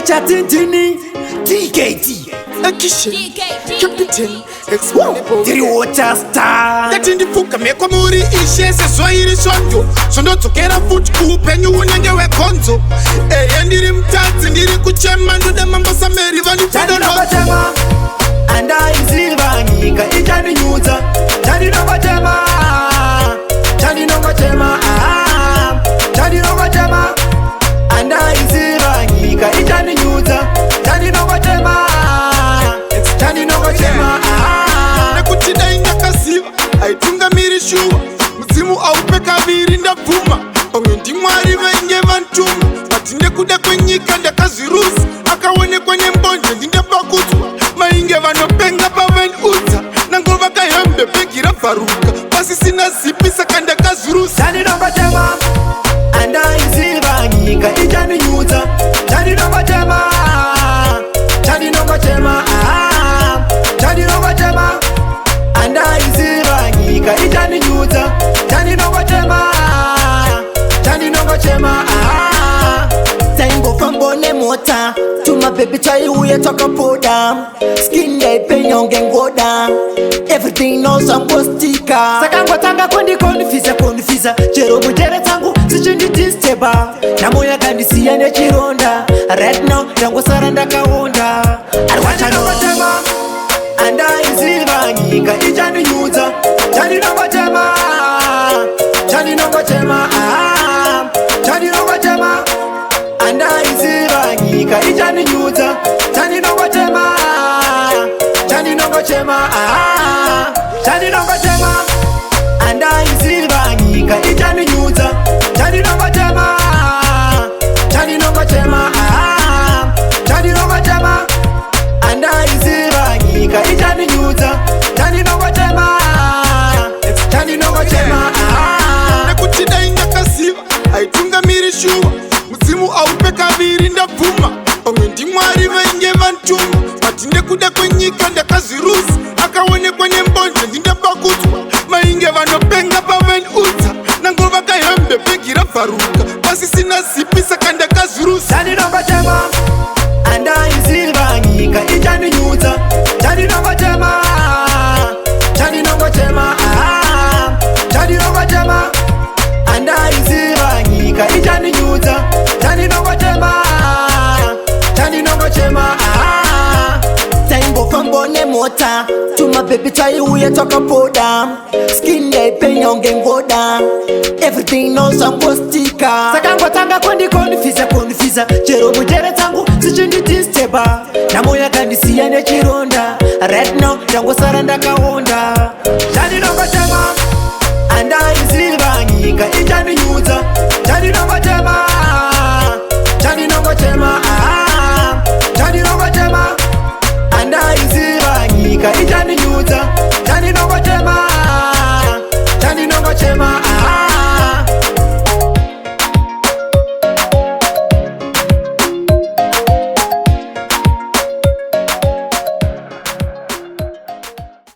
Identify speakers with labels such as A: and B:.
A: chatintini TKT
B: Akishin Captain Explainable
A: Tiri water star
B: Dati ndifuka mekwa muri ishe se swahili shonjo Shondo tokera futi kupenyu unyange we konzo ndiri mtazi ndiri kuchema ndude mambo sameri vani
A: Chani nongo chema Anda inzilva nyika ichani nyuza Chani nongo chema Chani nongo chema Chani nongo chema Anda inzilva nyika ichani nyuza Chani nongo chema Chani nongo chema
B: Nakutida inga kasiva Aitunga miri shuwa Mzimu aupe kaviri ndavuma Onge ndi mwari vainge vantuma Matinde kuda kwenyika ndakazirusi Akawone kwenye mbonje ndinde pakutwa Mainge vanopenga paven uta Nangova kahembe pegira faruka Pasi sina zipi saka ndakazirusi
A: Chani nongo chema Anda inzilva nyika ichani nyuza Chani nongo chema Chani nongo chema Chani nongo chema Anda inzilva nyika ichani nyuza Chani nongo chema Chani nongo chema Taingo fambone mota Tuma baby chai uye toka poda Skin day penyonge ngoda Everything knows I'm gonna stika Sakangwa tanga konifisa Chero mujere tangu sichindi tisteba Namoya kandisiya ne chironda Right now tango saranda kaonda Arwacha nongo chema Anda inzilva nyika ichani nyuza Chani nongo chema Chani nongo chema Chani nongo chema Anda inzilva nyika ichani nyuza Chani nongo chema Chani nongo chema Chani nongo chema Anda inzilva nyika ichani nyuza Chani nongo chema Chani nongo chema Chani nongo chema Anda inzilva nyika ichani nyuza Chani nongo chema Chani nongo chema
B: Nakutida inga kasiva Aitunga miri shuwa Mzimu aupe kaviri ndavuma Onge ndi mwari vainge vantuma Matinde kuda kwenyika ndakazirusi Akawone kwenye mbonje ndinde pakutwa Mainge vanopenga paven uta Nangova kahembe pegira faruka Pasi sina zipi saka ndakazirusi
A: Chani nongo chema Anda inzilva nyika ichani nyuza Chani nongo chema Chani nongo chema Chani nongo chema Anda inzilva nyika ichani nyuza Chani nongo chema Chani nongo chema Taingo fambone mota Tuma baby chai uye toka poda Skin day penyonge ngoda Everything knows I'm gonna stika Sakangwa tanga konifisa Chero mujere tangu sichindi tisteba Namoya kandisiya ne chironda Right now tango saranda kaonda Chani